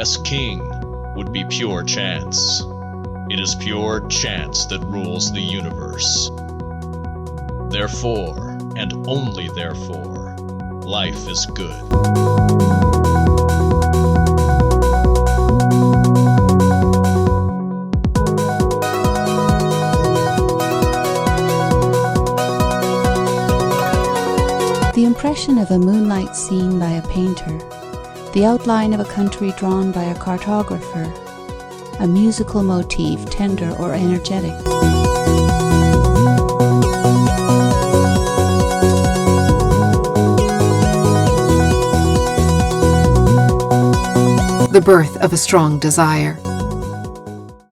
best king would be pure chance. It is pure chance that rules the universe. Therefore, and only therefore, life is good. The impression of a moonlight scene by a painter, the outline of a country drawn by a cartographer, a musical motif tender or energetic. The birth of a strong desire.